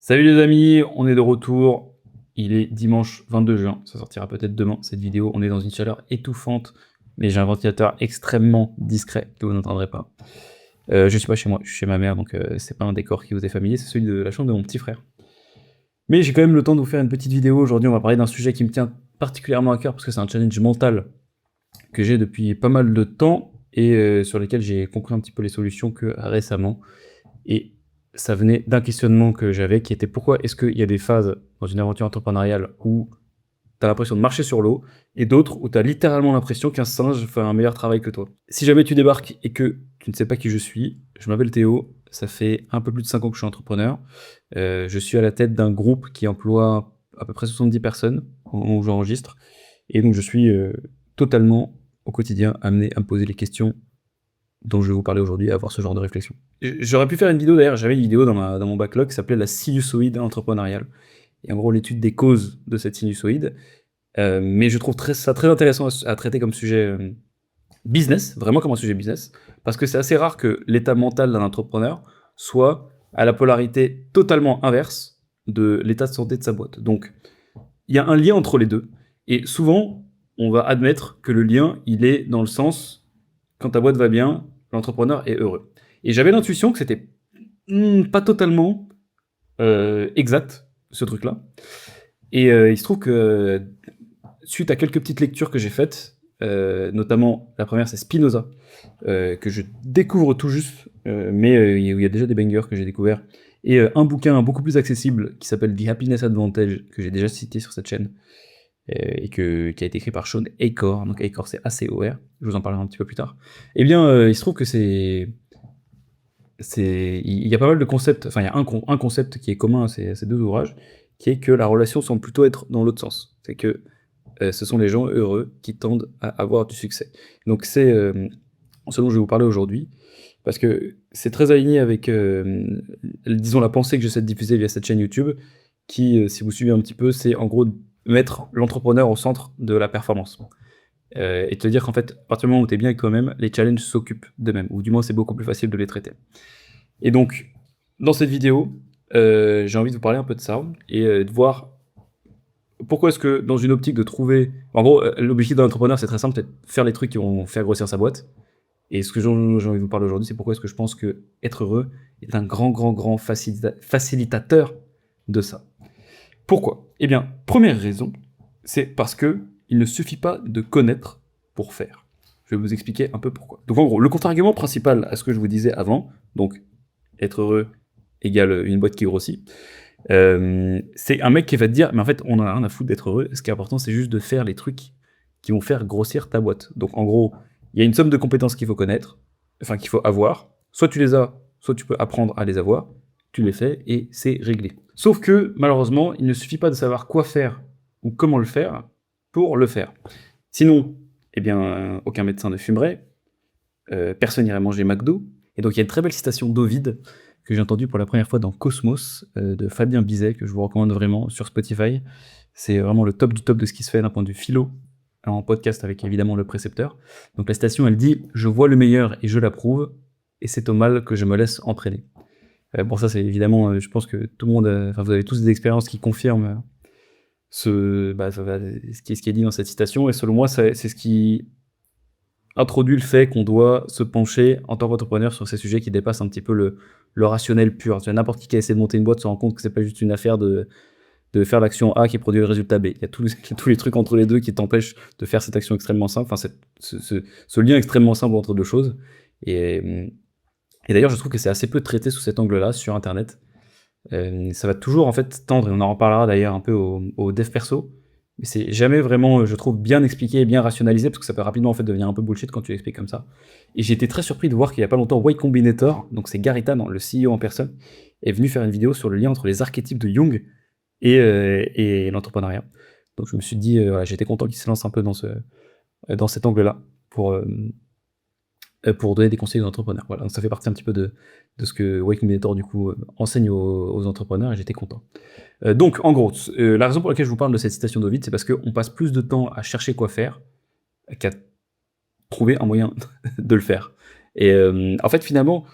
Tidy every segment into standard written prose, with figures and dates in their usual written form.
Salut les amis, on est de retour. Il est dimanche 22 juin, ça sortira peut-être demain cette vidéo. On est dans une chaleur étouffante, mais j'ai un ventilateur extrêmement discret que vous n'entendrez pas. Je suis pas chez moi, je suis chez ma mère, donc c'est pas un décor qui vous est familier, c'est celui de la chambre de mon petit frère. Mais j'ai quand même le temps de vous faire une petite vidéo. Aujourd'hui, on va parler d'un sujet qui me tient particulièrement à cœur parce que c'est un challenge mental que j'ai depuis pas mal de temps et sur lequel j'ai compris un petit peu les solutions que récemment. Et ça venait d'un questionnement que j'avais qui était pourquoi est-ce qu'il y a des phases dans une aventure entrepreneuriale où tu as l'impression de marcher sur l'eau et d'autres où tu as littéralement l'impression qu'un singe fait un meilleur travail que toi. Si jamais tu débarques et que tu ne sais pas qui je suis, je m'appelle Théo, ça fait un peu plus de 5 ans que je suis entrepreneur. Je suis à la tête d'un groupe qui emploie à peu près 70 personnes au moment où j'enregistre. Et donc je suis totalement au quotidien amené à me poser les questions dont je vais vous parler aujourd'hui, à avoir ce genre de réflexion. J'aurais pu faire une vidéo, d'ailleurs, j'avais une vidéo dans mon backlog qui s'appelait la sinusoïde entrepreneuriale. Et en gros, l'étude des causes de cette sinusoïde. Mais je trouve ça très intéressant à traiter comme sujet business, vraiment comme un sujet business, parce que c'est assez rare que l'état mental d'un entrepreneur soit à la polarité totalement inverse de l'état de santé de sa boîte. Donc, il y a un lien entre les deux. Et souvent, on va admettre que le lien, il est dans le sens, quand ta boîte va bien, l'entrepreneur est heureux. Et j'avais l'intuition que c'était pas totalement exact, ce truc-là. Et il se trouve que, suite à quelques petites lectures que j'ai faites, notamment la première c'est Spinoza, que je découvre tout juste, mais il y a déjà des bangers que j'ai découverts, et un bouquin beaucoup plus accessible qui s'appelle The Happiness Advantage, que j'ai déjà cité sur cette chaîne, et qui a été écrit par Sean Achor, donc Achor c'est A-C-O-R, je vous en parlerai un petit peu plus tard. Eh bien, il se trouve que il y a pas mal de concepts, enfin il y a un concept qui est commun à ces deux ouvrages, qui est que la relation semble plutôt être dans l'autre sens. C'est que ce sont les gens heureux qui tendent à avoir du succès. Donc c'est ce dont je vais vous parler aujourd'hui, parce que c'est très aligné avec, disons, la pensée que j'essaie de diffuser via cette chaîne YouTube, qui, si vous suivez un petit peu, c'est en gros mettre l'entrepreneur au centre de la performance. Et te dire qu'en fait, à partir du moment où tu es bien avec toi-même, les challenges s'occupent d'eux-mêmes, ou du moins c'est beaucoup plus facile de les traiter. Et donc, dans cette vidéo, j'ai envie de vous parler un peu de ça, et de voir pourquoi est-ce que dans une optique de trouver... En gros, l'objectif d'un entrepreneur, c'est très simple, c'est de faire les trucs qui vont faire grossir sa boîte. Et ce que j'ai envie de vous parler aujourd'hui, c'est pourquoi est-ce que je pense que être heureux est un grand facilitateur de ça. Pourquoi? Eh bien, première raison, c'est parce que il ne suffit pas de connaître pour faire. Je vais vous expliquer un peu pourquoi. Donc en gros, le contre-argument principal à ce que je vous disais avant, donc être heureux égale une boîte qui grossit, c'est un mec qui va te dire, mais en fait, on a rien à foutre d'être heureux, ce qui est important, c'est juste de faire les trucs qui vont faire grossir ta boîte. Donc en gros, il y a une somme de compétences qu'il faut connaître, enfin qu'il faut avoir, soit tu les as, soit tu peux apprendre à les avoir, tu les fais et c'est réglé. Sauf que, malheureusement, il ne suffit pas de savoir quoi faire ou comment le faire pour le faire. Sinon, eh bien, aucun médecin ne fumerait, personne n'irait manger McDo, et donc il y a une très belle citation d'Ovide que j'ai entendue pour la première fois dans Cosmos, de Fabien Bizet, que je vous recommande vraiment sur Spotify. C'est vraiment le top du top de ce qui se fait d'un point de vue philo, en podcast avec évidemment le précepteur. Donc la citation, elle dit « Je vois le meilleur et je l'approuve, et c'est au mal que je me laisse entraîner ». Bon, ça c'est évidemment, je pense que tout le monde, enfin vous avez tous des expériences qui confirment ce qui est dit dans cette citation, et selon moi, c'est ce qui introduit le fait qu'on doit se pencher en tant qu'entrepreneur sur ces sujets qui dépassent un petit peu le rationnel pur. N'importe qui essaie de monter une boîte se rend compte que c'est pas juste une affaire de faire l'action A qui produit le résultat B. Il y a tous les trucs entre les deux qui t'empêchent de faire cette action extrêmement simple, enfin ce lien extrêmement simple entre deux choses. Et d'ailleurs, je trouve que c'est assez peu traité sous cet angle-là sur Internet. Ça va toujours en fait tendre, et on en reparlera d'ailleurs un peu au dev perso, mais c'est jamais vraiment, je trouve, bien expliqué et bien rationalisé, parce que ça peut rapidement en fait devenir un peu bullshit quand tu l'expliques comme ça. Et j'ai été très surpris de voir qu'il y a pas longtemps, Y Combinator, donc c'est Gary Tan, le CEO en personne, est venu faire une vidéo sur le lien entre les archétypes de Jung et l'entrepreneuriat. Donc je me suis dit, voilà, j'étais content qu'il se lance un peu dans cet angle-là, pour donner des conseils aux entrepreneurs. Voilà, donc ça fait partie un petit peu de ce que Y Combinator du coup enseigne aux entrepreneurs, et j'étais content. Donc en gros, la raison pour laquelle je vous parle de cette citation d'Ovid, c'est parce qu'on passe plus de temps à chercher quoi faire qu'à trouver un moyen de le faire. Et en fait finalement,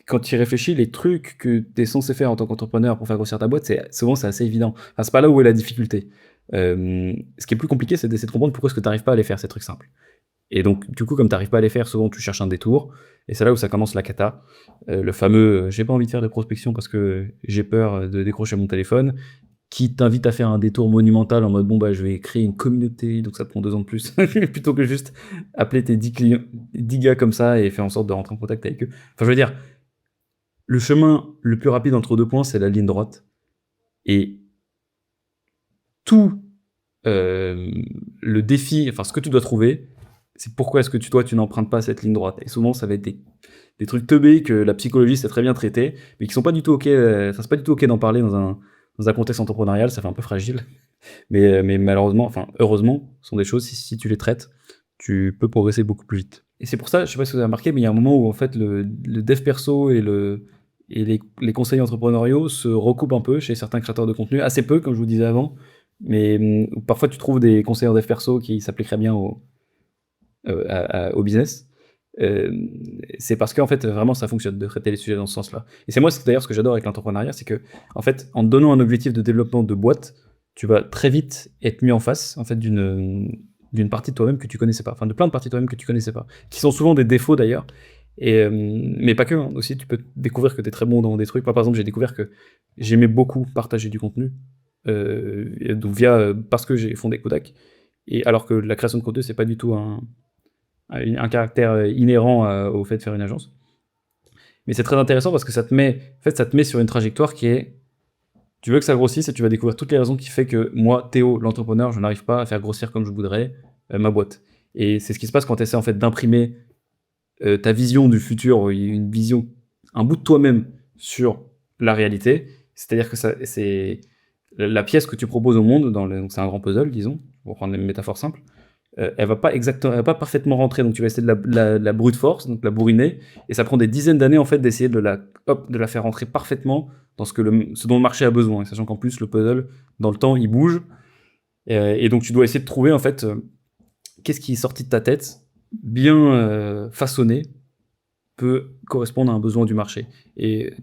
quand tu y réfléchis, les trucs que tu es censé faire en tant qu'entrepreneur pour faire grossir ta boîte, souvent c'est assez évident. Enfin, c'est pas là où est la difficulté. Ce qui est plus compliqué, c'est d'essayer de comprendre pourquoi est-ce que tu n'arrives pas à les faire, ces trucs simples. Et donc, du coup, comme tu n'arrives pas à les faire, souvent tu cherches un détour, et c'est là où ça commence la cata. Le fameux j'ai pas envie de faire de prospection parce que j'ai peur de décrocher mon téléphone, qui t'invite à faire un détour monumental en mode bon bah je vais créer une communauté, donc ça te prend 2 ans de plus, plutôt que juste appeler tes 10 clients, 10 gars comme ça et faire en sorte de rentrer en contact avec eux. Enfin, je veux dire, le chemin le plus rapide entre 2 points, c'est la ligne droite. Et tout le défi, enfin ce que tu dois trouver, c'est pourquoi est-ce que tu n'empruntes pas cette ligne droite. Et souvent, ça va être des trucs teubés que la psychologie sait très bien traiter, mais qui sont pas du tout ok. Ça c'est pas du tout ok d'en parler dans un contexte entrepreneurial, ça fait un peu fragile. Mais malheureusement, enfin heureusement, ce sont des choses, si tu les traites, tu peux progresser beaucoup plus vite. Et c'est pour ça, je sais pas si vous avez remarqué, mais il y a un moment où en fait le dev perso et les conseils entrepreneuriaux se recoupent un peu chez certains créateurs de contenu, assez peu, comme je vous disais avant, mais parfois tu trouves des conseils en dev perso qui s'appliqueraient bien au business. C'est parce qu'en fait, vraiment, ça fonctionne de traiter les sujets dans ce sens-là. Et c'est moi, d'ailleurs, ce que j'adore avec l'entrepreneuriat, c'est que, en fait, en te donnant un objectif de développement de boîte, tu vas très vite être mis en face, en fait, d'une partie de toi-même que tu connaissais pas. Enfin, de plein de parties de toi-même que tu connaissais pas. Qui sont souvent des défauts, d'ailleurs. Mais pas que, hein. Aussi, tu peux découvrir que tu es très bon dans des trucs. Moi, par exemple, j'ai découvert que j'aimais beaucoup partager du contenu. Et donc parce que j'ai fondé Kodak. Et alors que la création de contenu, c'est pas du tout un caractère inhérent au fait de faire une agence. Mais c'est très intéressant parce que ça te met sur une trajectoire qui est, tu veux que ça grossisse et tu vas découvrir toutes les raisons qui fait que moi, Théo, l'entrepreneur, je n'arrive pas à faire grossir comme je voudrais ma boîte. Et c'est ce qui se passe quand tu essaies en fait d'imprimer ta vision du futur, une vision, un bout de toi-même sur la réalité. C'est-à-dire que c'est la pièce que tu proposes au monde, donc c'est un grand puzzle, disons, pour prendre une métaphore simple. Elle va pas parfaitement rentrer, donc tu vas essayer de la brute force, donc la bourriner, et ça prend des dizaines d'années en fait d'essayer de la faire rentrer parfaitement dans ce dont le marché a besoin, et sachant qu'en plus le puzzle dans le temps il bouge, et donc tu dois essayer de trouver en fait qu'est-ce qui est sorti de ta tête, bien façonné, peut correspondre à un besoin du marché. Et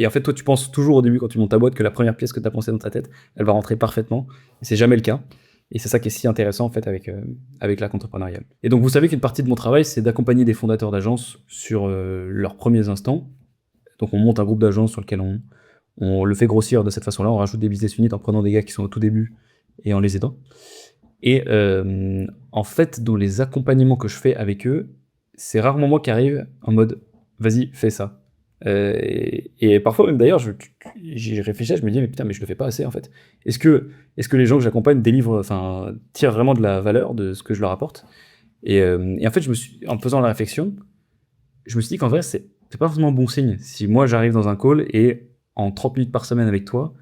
en fait toi tu penses toujours au début quand tu montes ta boîte que la première pièce que tu as pensée dans ta tête, elle va rentrer parfaitement, et c'est jamais le cas. Et c'est ça qui est si intéressant en fait avec la entrepreneuriale. Et donc vous savez qu'une partie de mon travail, c'est d'accompagner des fondateurs d'agences sur leurs premiers instants. Donc on monte un groupe d'agences sur lequel on le fait grossir de cette façon-là, on rajoute des business units en prenant des gars qui sont au tout début et en les aidant. Et en fait, dans les accompagnements que je fais avec eux, c'est rarement moi qui arrive en mode « vas-y, fais ça ». Et parfois même d'ailleurs, j'y réfléchis, je me dis mais putain, mais je le fais pas assez en fait. Est-ce que les gens que j'accompagne tirent vraiment de la valeur de ce que je leur apporte, et en fait en faisant la réflexion, je me suis dit qu'en vrai c'est pas forcément bon signe. Si moi j'arrive dans un call et en 30 minutes par semaine avec toi,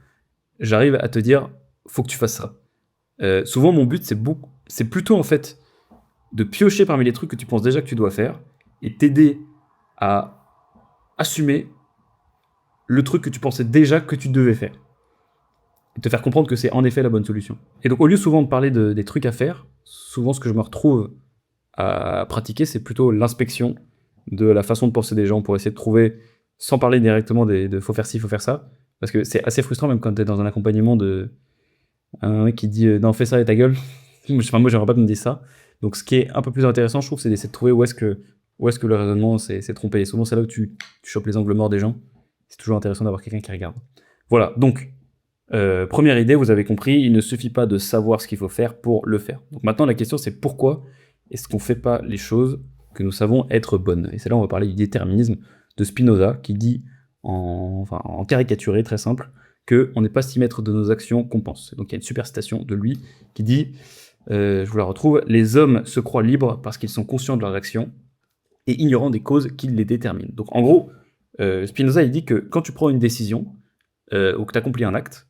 j'arrive à te dire faut que tu fasses ça. Souvent mon but c'est plutôt en fait de piocher parmi les trucs que tu penses déjà que tu dois faire et t'aider à assumer le truc que tu pensais déjà que tu devais faire. Et te faire comprendre que c'est en effet la bonne solution. Et donc au lieu souvent de parler des trucs à faire, souvent ce que je me retrouve à pratiquer, c'est plutôt l'inspection de la façon de penser des gens pour essayer de trouver, sans parler directement de faut faire ci, faut faire ça, parce que c'est assez frustrant même quand t'es dans un accompagnement un mec qui dit non fais ça et ta gueule. Moi j'aimerais pas me dire ça. Donc ce qui est un peu plus intéressant, je trouve, c'est d'essayer de trouver où est-ce que le raisonnement s'est trompé. Et souvent c'est là où tu chopes les angles morts des gens. C'est toujours intéressant d'avoir quelqu'un qui regarde. Voilà, donc première idée, vous avez compris, il ne suffit pas de savoir ce qu'il faut faire pour le faire. Donc maintenant la question c'est pourquoi est-ce qu'on fait pas les choses que nous savons être bonnes. Et c'est là où on va parler du déterminisme de Spinoza, qui dit en caricaturé très simple, qu'on n'est pas si maître de nos actions qu'on pense. Donc il y a une super citation de lui qui dit, je vous la retrouve, « Les hommes se croient libres parce qu'ils sont conscients de leurs actions et ignorant des causes qui les déterminent. » Donc en gros, Spinoza il dit que quand tu prends une décision ou que tu accomplis un acte,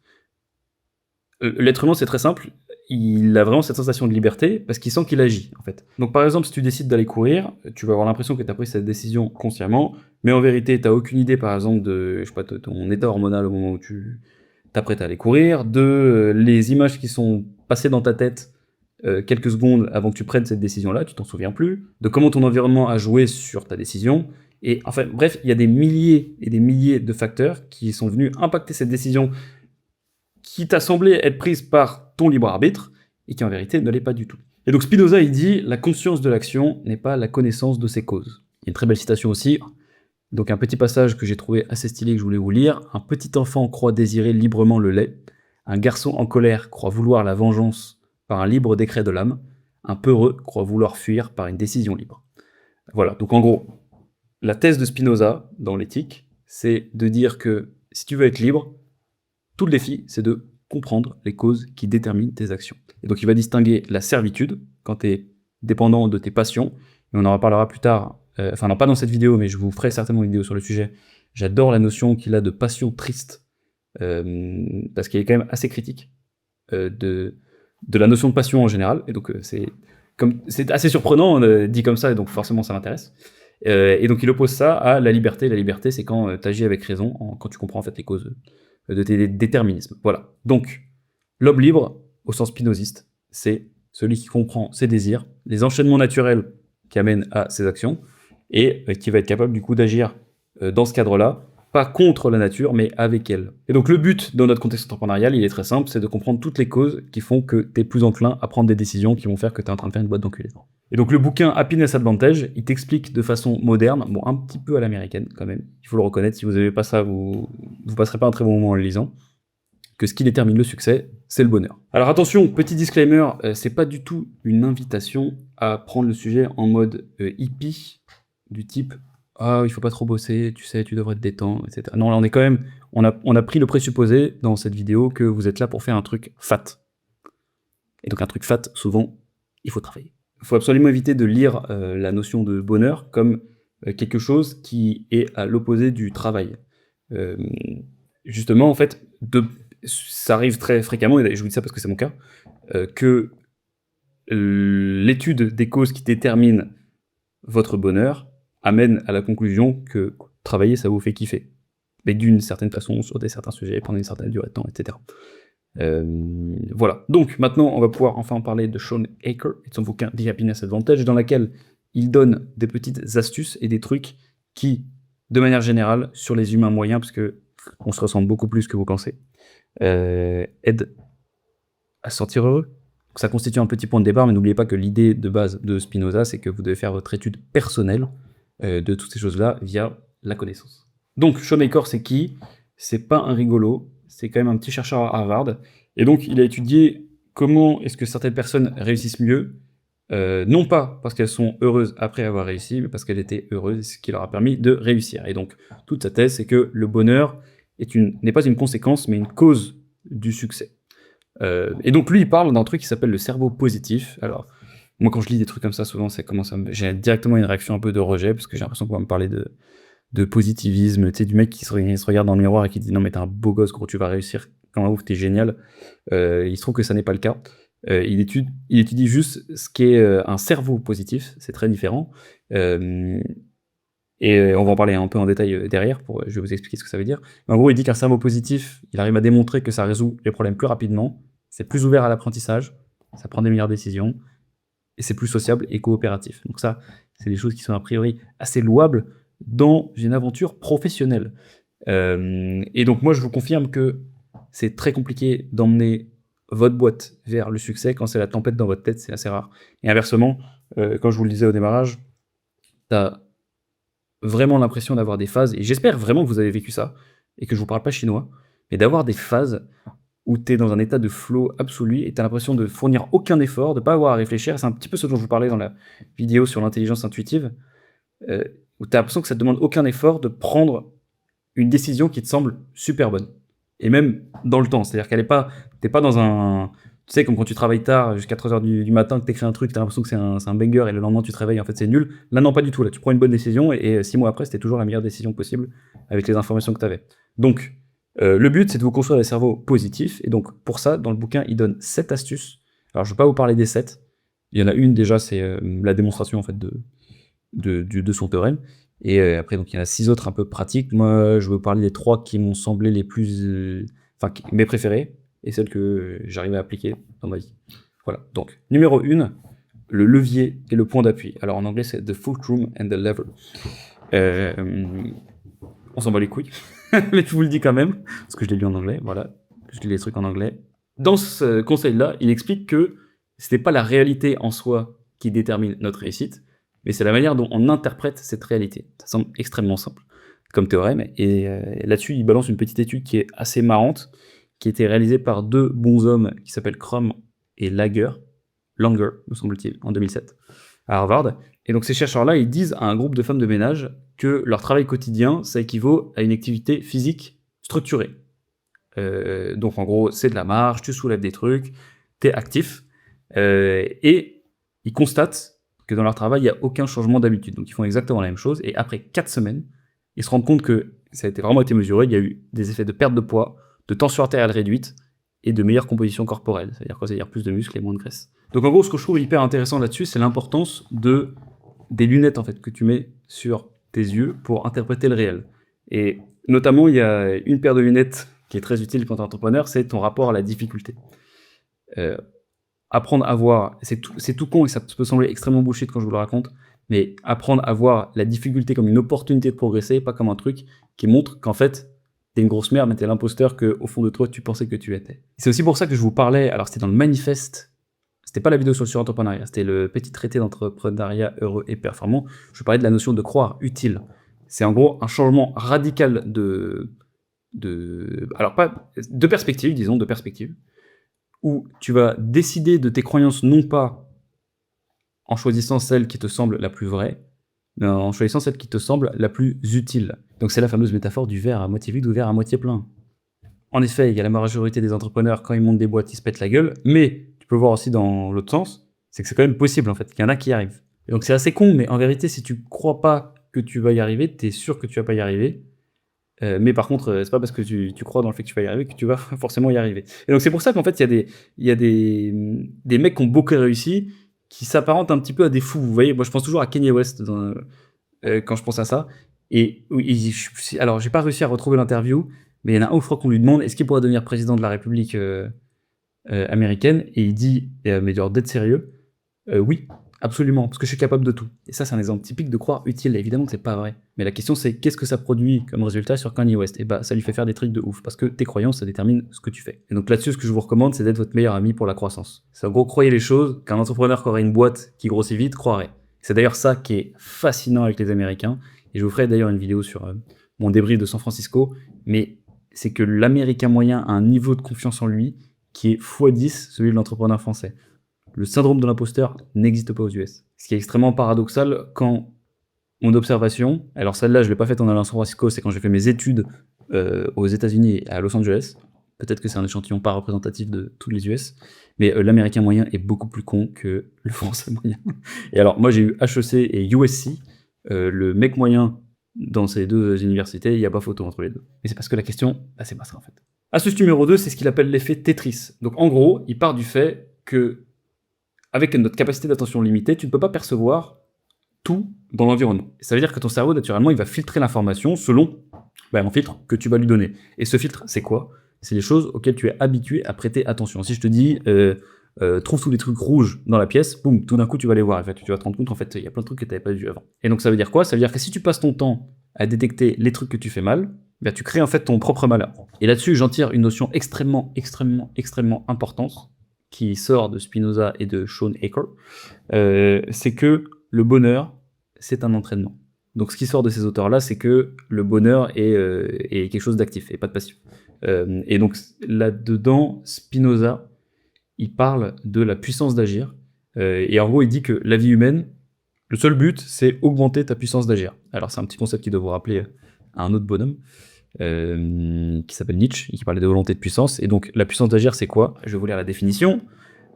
l'être humain c'est très simple, il a vraiment cette sensation de liberté parce qu'il sent qu'il agit en fait. Donc par exemple si tu décides d'aller courir, tu vas avoir l'impression que tu as pris cette décision consciemment, mais en vérité tu n'as aucune idée par exemple de ton état hormonal au moment où tu t'apprêtes à aller courir, de les images qui sont passées dans ta tête quelques secondes avant que tu prennes cette décision-là, tu t'en souviens plus, de comment ton environnement a joué sur ta décision, Et enfin, bref, il y a des milliers et des milliers de facteurs qui sont venus impacter cette décision qui t'a semblé être prise par ton libre arbitre, et qui en vérité ne l'est pas du tout. Et donc Spinoza, il dit « La conscience de l'action n'est pas la connaissance de ses causes ». Il y a une très belle citation aussi, donc un petit passage que j'ai trouvé assez stylé que je voulais vous lire. « Un petit enfant croit désirer librement le lait, un garçon en colère croit vouloir la vengeance par un libre décret de l'âme, un peureux croit vouloir fuir par une décision libre. » Voilà, donc en gros, la thèse de Spinoza, dans l'éthique, c'est de dire que si tu veux être libre, tout le défi, c'est de comprendre les causes qui déterminent tes actions. Et donc il va distinguer la servitude, quand tu es dépendant de tes passions, et on en reparlera plus tard, enfin non pas dans cette vidéo, mais je vous ferai certainement une vidéo sur le sujet. J'adore la notion qu'il a de passion triste, parce qu'elle est quand même assez critique de la notion de passion en général, et donc c'est assez surprenant dit comme ça, et donc forcément ça m'intéresse. Et donc il oppose ça à la liberté. La liberté, c'est quand tu agis avec raison, quand tu comprends en fait les causes de tes déterminismes. Voilà. Donc, l'homme libre, au sens spinoziste, c'est celui qui comprend ses désirs, les enchaînements naturels qui amènent à ses actions, et qui va être capable du coup d'agir dans ce cadre-là, pas contre la nature, mais avec elle. Et donc le but dans notre contexte entrepreneurial, il est très simple, c'est de comprendre toutes les causes qui font que tu es plus enclin à prendre des décisions qui vont faire que tu es en train de faire une boîte d'enculés. Et donc le bouquin Happiness Advantage, il t'explique de façon moderne, bon un petit peu à l'américaine quand même, il faut le reconnaître, si vous n'avez pas ça, vous passerez pas un très bon moment en le lisant, que ce qui détermine le succès, c'est le bonheur. Alors attention, petit disclaimer, c'est pas du tout une invitation à prendre le sujet en mode hippie, du type « Ah, il faut pas trop bosser, tu sais, tu devrais te détendre, etc. » Non, là on est quand même, on a pris le présupposé dans cette vidéo que vous êtes là pour faire un truc fat. Et donc un truc fat, souvent, il faut travailler. Il faut absolument éviter de lire la notion de bonheur comme quelque chose qui est à l'opposé du travail. Justement, en fait, ça arrive très fréquemment, et je vous dis ça parce que c'est mon cas, que l'étude des causes qui déterminent votre bonheur amène à la conclusion que travailler, ça vous fait kiffer. Mais d'une certaine façon, sur certains sujets, pendant une certaine durée de temps, etc. Voilà. Donc, maintenant, on va pouvoir enfin parler de Shawn Achor et de son bouquin The Happiness Advantage, dans laquelle il donne des petites astuces et des trucs qui, de manière générale, sur les humains moyens, parce que on se ressemble beaucoup plus que vous pensez, aident à se sentir heureux. Donc, ça constitue un petit point de départ, mais n'oubliez pas que l'idée de base de Spinoza, c'est que vous devez faire votre étude personnelle de toutes ces choses-là via la connaissance. Donc, Shawn Achor, c'est qui? C'est pas un rigolo, c'est quand même un petit chercheur à Harvard, et donc il a étudié comment est-ce que certaines personnes réussissent mieux, non pas parce qu'elles sont heureuses après avoir réussi, mais parce qu'elles étaient heureuses, ce qui leur a permis de réussir. Et donc, toute sa thèse, c'est que le bonheur n'est pas une conséquence, mais une cause du succès. Et donc lui, il parle d'un truc qui s'appelle le cerveau positif. Alors, moi, quand je lis des trucs comme ça, souvent, j'ai directement une réaction un peu de rejet, parce que j'ai l'impression qu'on va me parler de positivisme, tu sais, du mec qui se regarde dans le miroir et qui dit « Non, mais t'es un beau gosse, gros, tu vas réussir, quand ouf, t'es génial ». Il se trouve que ça n'est pas le cas. Il étudie juste ce qu'est un cerveau positif, c'est très différent. Et on va en parler un peu en détail derrière, je vais vous expliquer ce que ça veut dire. Mais en gros, il dit qu'un cerveau positif, il arrive à démontrer que ça résout les problèmes plus rapidement, c'est plus ouvert à l'apprentissage, ça prend des meilleures décisions, et c'est plus sociable et coopératif. Donc ça, c'est des choses qui sont a priori assez louables dans une aventure professionnelle. Et donc moi, je vous confirme que c'est très compliqué d'emmener votre boîte vers le succès quand c'est la tempête dans votre tête, c'est assez rare. Et inversement, quand je vous le disais au démarrage, t'as vraiment l'impression d'avoir des phases, et j'espère vraiment que vous avez vécu ça, et que je vous parle pas chinois, mais d'avoir des phases où tu es dans un état de flow absolu, et tu as l'impression de fournir aucun effort, de pas avoir à réfléchir. C'est un petit peu ce dont je vous parlais dans la vidéo sur l'intelligence intuitive, où tu as l'impression que ça te demande aucun effort de prendre une décision qui te semble super bonne. Et même dans le temps, c'est-à-dire t'es pas dans un... Tu sais, comme quand tu travailles tard, jusqu'à 3h du matin, que t'écris un truc, t'as l'impression que c'est un banger, et le lendemain tu te réveilles, en fait c'est nul. Là non, pas du tout, là tu prends une bonne décision, et 6 mois après, c'était toujours la meilleure décision possible, avec les informations que t'avais. Donc, le but, c'est de vous construire des cerveaux positifs, et donc pour ça, dans le bouquin, il donne 7 astuces. Alors je vais pas vous parler des 7, il y en a une déjà, c'est la démonstration en fait de son théorème, et après donc il y en a 6 autres un peu pratiques. Moi, je vais vous parler des 3 qui m'ont semblé les plus... Enfin, mes préférés, et celles que j'arrive à appliquer dans ma vie. Voilà, donc, numéro 1, le levier et le point d'appui. Alors en anglais, c'est « the fulcrum and the lever ». On s'en bat les couilles, mais je vous le dis quand même, parce que je l'ai lu en anglais, voilà, je lis les trucs en anglais. Dans ce conseil-là, il explique que ce n'est pas la réalité en soi qui détermine notre réussite, mais c'est la manière dont on interprète cette réalité. Ça semble extrêmement simple comme théorème, et là-dessus, il balance une petite étude qui est assez marrante, qui a été réalisée par deux bons hommes qui s'appellent Crum et Langer, me semble-t-il, en 2007, à Harvard. Et donc ces chercheurs-là, ils disent à un groupe de femmes de ménage que leur travail quotidien, ça équivaut à une activité physique structurée. Donc en gros, c'est de la marche, tu soulèves des trucs, t'es actif, et ils constatent que dans leur travail, il n'y a aucun changement d'habitude. Donc ils font exactement la même chose, et après 4 semaines, ils se rendent compte que ça a vraiment été mesuré, il y a eu des effets de perte de poids, de tension artérielle réduite, et de meilleure composition corporelle. C'est-à-dire quoi? C'est-à-dire plus de muscles et moins de graisse. Donc en gros, ce que je trouve hyper intéressant là-dessus, c'est l'importance des lunettes en fait que tu mets sur tes yeux pour interpréter le réel. Et notamment, il y a une paire de lunettes qui est très utile quand tu es entrepreneur, c'est ton rapport à la difficulté. Apprendre à voir, c'est tout con et ça peut sembler extrêmement bullshit quand je vous le raconte, mais apprendre à voir la difficulté comme une opportunité de progresser, pas comme un truc qui montre qu'en fait, t'es une grosse merde, mais t'es l'imposteur qu'au fond de toi, tu pensais que tu étais. C'est aussi pour ça que je vous parlais, alors c'était dans le manifeste, c'était pas la vidéo sur le surentrepreneuriat, c'était le petit traité d'entrepreneuriat heureux et performant, je parlais de la notion de croire utile. C'est en gros un changement radical alors pas de perspective, disons, de perspective, où tu vas décider de tes croyances non pas en choisissant celle qui te semble la plus vraie, mais en choisissant celle qui te semble la plus utile. Donc c'est la fameuse métaphore du verre à moitié vide ou verre à moitié plein. En effet, il y a la majorité des entrepreneurs, quand ils montent des boîtes, ils se pètent la gueule, mais tu peux voir aussi dans l'autre sens, c'est que c'est quand même possible en fait, qu'il y en a qui y arrivent. Et donc c'est assez con, mais en vérité, si tu crois pas que tu vas y arriver, t'es sûr que tu vas pas y arriver. Mais par contre, c'est pas parce que tu crois dans le fait que tu vas y arriver que tu vas forcément y arriver. Et donc c'est pour ça qu'en fait, il y a des mecs qui ont beaucoup réussi, qui s'apparentent un petit peu à des fous. Vous voyez, moi je pense toujours à Kanye West quand je pense à ça. Et oui, alors j'ai pas réussi à retrouver l'interview, mais il y en a un où je crois qu'on lui demande est-ce qu'il pourrait devenir président de la République américaine, et il dit, mais genre d'être sérieux, oui, absolument, parce que je suis capable de tout. Et ça, c'est un exemple typique de croire utile. Évidemment que c'est pas vrai. Mais la question, c'est qu'est-ce que ça produit comme résultat sur Kanye West? Et bah, ça lui fait faire des trucs de ouf, parce que tes croyances, ça détermine ce que tu fais. Et donc là-dessus, ce que je vous recommande, c'est d'être votre meilleur ami pour la croissance. C'est en gros, croyez les choses qu'un entrepreneur qui aurait une boîte qui grossit vite croirait. C'est d'ailleurs ça qui est fascinant avec les Américains. Et je vous ferai d'ailleurs une vidéo sur mon débrief de San Francisco. Mais c'est que l'Américain moyen a un niveau de confiance en lui qui est x10 celui de l'entrepreneur français. Le syndrome de l'imposteur n'existe pas aux US. Ce qui est extrêmement paradoxal quand mon observation, alors celle-là je ne l'ai pas faite en allant à San Francisco, c'est quand j'ai fait mes études aux États-Unis et à Los Angeles. Peut-être que c'est un échantillon pas représentatif de tous les US, mais l'américain moyen est beaucoup plus con que le français moyen. Et alors moi j'ai eu HEC et USC, le mec moyen dans ces deux universités, il n'y a pas photo entre les deux. Et c'est parce que la question, bah, c'est pas ça en fait. Astuce numéro 2, c'est ce qu'il appelle l'effet Tetris. Donc en gros, il part du fait que avec notre capacité d'attention limitée, tu ne peux pas percevoir tout dans l'environnement. Ça veut dire que ton cerveau, naturellement, il va filtrer l'information selon un filtre que tu vas lui donner. Et ce filtre, c'est quoi? C'est les choses auxquelles tu es habitué à prêter attention. Si je te dis, trouve tous les trucs rouges dans la pièce, boum, tout d'un coup, tu vas les voir. En fait, tu vas te rendre compte, en fait, il y a plein de trucs que tu n'avais pas vu avant. Et donc, ça veut dire quoi? Ça veut dire que si tu passes ton temps à détecter les trucs que tu fais mal, tu crées en fait ton propre malheur. Et là-dessus, j'en tire une notion extrêmement importante, qui sort de Spinoza et de Shawn Achor, c'est que le bonheur, c'est un entraînement. Donc ce qui sort de ces auteurs-là, c'est que le bonheur est quelque chose d'actif et pas de passif. Et donc là-dedans, Spinoza, il parle de la puissance d'agir. Et en gros, il dit que la vie humaine, le seul but, c'est augmenter ta puissance d'agir. Alors c'est un petit concept qui doit vous rappeler à un autre bonhomme, qui s'appelle Nietzsche, et qui parlait de volonté de puissance. Et donc la puissance d'agir, c'est quoi? Je vais vous lire la définition.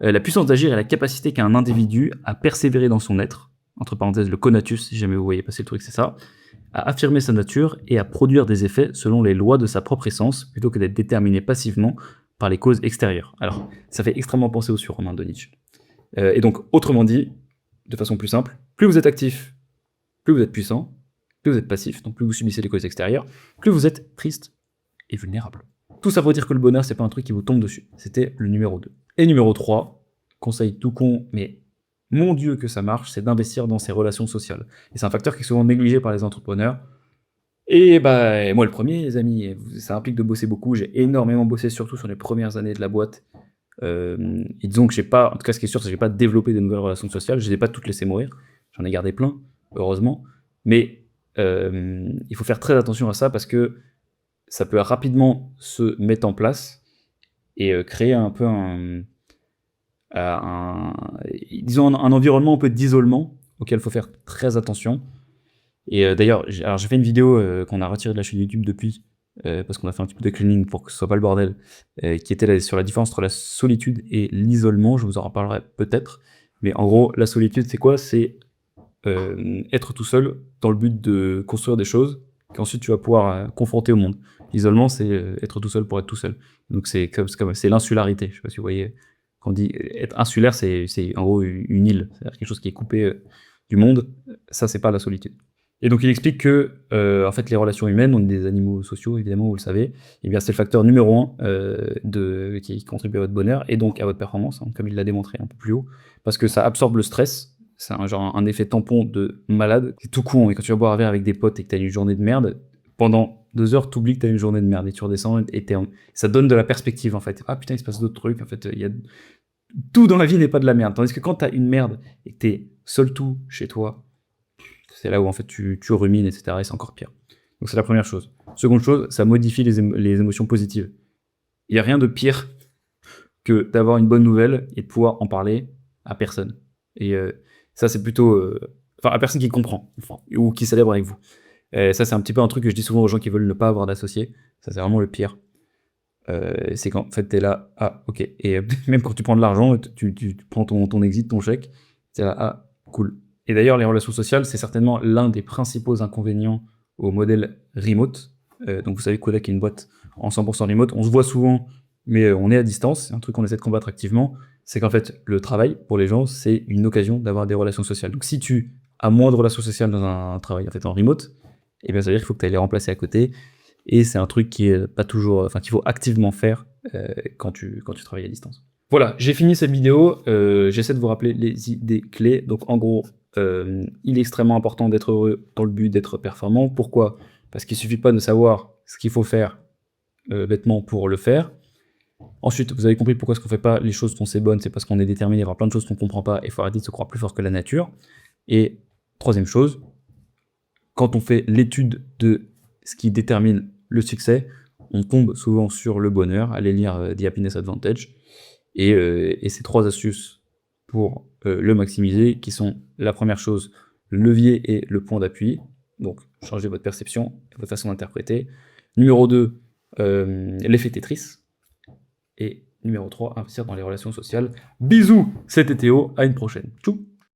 La puissance d'agir est la capacité qu'a un individu à persévérer dans son être, entre parenthèses le conatus, si jamais vous voyez passer le truc, c'est ça, à affirmer sa nature et à produire des effets selon les lois de sa propre essence, plutôt que d'être déterminé passivement par les causes extérieures. Alors, ça fait extrêmement penser au surromain de Nietzsche. Et donc, autrement dit, de façon plus simple, plus vous êtes actif, plus vous êtes puissant, plus vous êtes passif, donc plus vous subissez les causes extérieures, plus vous êtes triste et vulnérable. Tout ça pour dire que le bonheur, c'est pas un truc qui vous tombe dessus. C'était le numéro 2. Et numéro 3, conseil tout con, mais mon Dieu que ça marche, c'est d'investir dans ses relations sociales. Et c'est un facteur qui est souvent négligé par les entrepreneurs. Et bah, moi le premier, les amis, ça implique de bosser beaucoup. J'ai énormément bossé, surtout sur les premières années de la boîte. Et disons que j'ai pas, en tout cas ce qui est sûr, c'est que j'ai pas développé de nouvelles relations sociales. Je les ai pas toutes laissées mourir. J'en ai gardé plein, heureusement. Mais il faut faire très attention à ça parce que ça peut rapidement se mettre en place et créer un peu disons un environnement un peu d'isolement auquel il faut faire très attention. Et d'ailleurs, j'ai fait une vidéo qu'on a retirée de la chaîne YouTube depuis, parce qu'on a fait un petit peu de cleaning pour que ce soit pas le bordel, qui était sur la différence entre la solitude et l'isolement. Je vous en reparlerai peut-être. Mais en gros, la solitude, c'est quoi? C'est être tout seul dans le but de construire des choses qu'ensuite tu vas pouvoir confronter au monde. L'isolement, c'est être tout seul pour être tout seul. Donc c'est l'insularité. Je sais pas si vous voyez. Quand on dit être insulaire, c'est en gros une île, c'est-à-dire quelque chose qui est coupé du monde. Ça, c'est pas la solitude. Et donc il explique que en fait les relations humaines, on est des animaux sociaux évidemment, vous le savez. Et bien c'est le facteur numéro 1 qui contribue à votre bonheur et donc à votre performance, hein, comme il l'a démontré un peu plus haut, parce que ça absorbe le stress. C'est un effet tampon de malade. C'est tout con, mais quand tu vas boire un verre avec des potes et que t'as une journée de merde, pendant 2 heures, t'oublies que t'as une journée de merde et tu redescends et ça donne de la perspective en fait. Ah putain, il se passe d'autres trucs. En fait, tout dans la vie n'est pas de la merde. Tandis que quand t'as une merde et que t'es seul tout chez toi, c'est là où en fait tu rumines, etc. Et c'est encore pire. Donc c'est la première chose. Seconde chose, ça modifie les émotions positives. Il n'y a rien de pire que d'avoir une bonne nouvelle et de pouvoir en parler à personne. Et ça, c'est plutôt... Enfin, à personne qui comprend, ou qui célèbre avec vous. Ça, c'est un petit peu un truc que je dis souvent aux gens qui veulent ne pas avoir d'associés. Ça, c'est vraiment le pire. C'est qu'en fait, t'es là, ah, ok. Et même quand tu prends de l'argent, tu prends ton exit, ton chèque, t'es là, ah, cool. Et d'ailleurs, les relations sociales, c'est certainement l'un des principaux inconvénients au modèle remote. Donc vous savez, Kodak est une boîte en 100% remote. On se voit souvent, mais on est à distance. C'est un truc qu'on essaie de combattre activement. C'est qu'en fait, le travail, pour les gens, c'est une occasion d'avoir des relations sociales. Donc si tu as moins de relations sociales dans un travail en fait en remote, eh bien ça veut dire qu'il faut que tu ailles les remplacer à côté. Et c'est un truc qui est pas toujours, enfin qu'il faut activement faire quand tu travailles à distance. Voilà, j'ai fini cette vidéo. J'essaie de vous rappeler les idées clés. Donc en gros, il est extrêmement important d'être heureux dans le but d'être performant. Pourquoi? Parce qu'il suffit pas de savoir ce qu'il faut faire bêtement pour le faire. Ensuite, vous avez compris pourquoi est-ce qu'on fait pas les choses qu'on sait bonnes, c'est parce qu'on est déterminé à voir plein de choses qu'on comprend pas et il faut arrêter de se croire plus fort que la nature. Et troisième chose, quand on fait l'étude de ce qui détermine le succès, on tombe souvent sur le bonheur. Allez lire The Happiness Advantage. Et ces 3 astuces pour le maximiser, qui sont la première chose, le levier et le point d'appui. Donc, changez votre perception et votre façon d'interpréter. Numéro 2, l'effet Tetris. Et numéro 3, investir dans les relations sociales. Bisous, c'était Théo, à une prochaine. Tchou.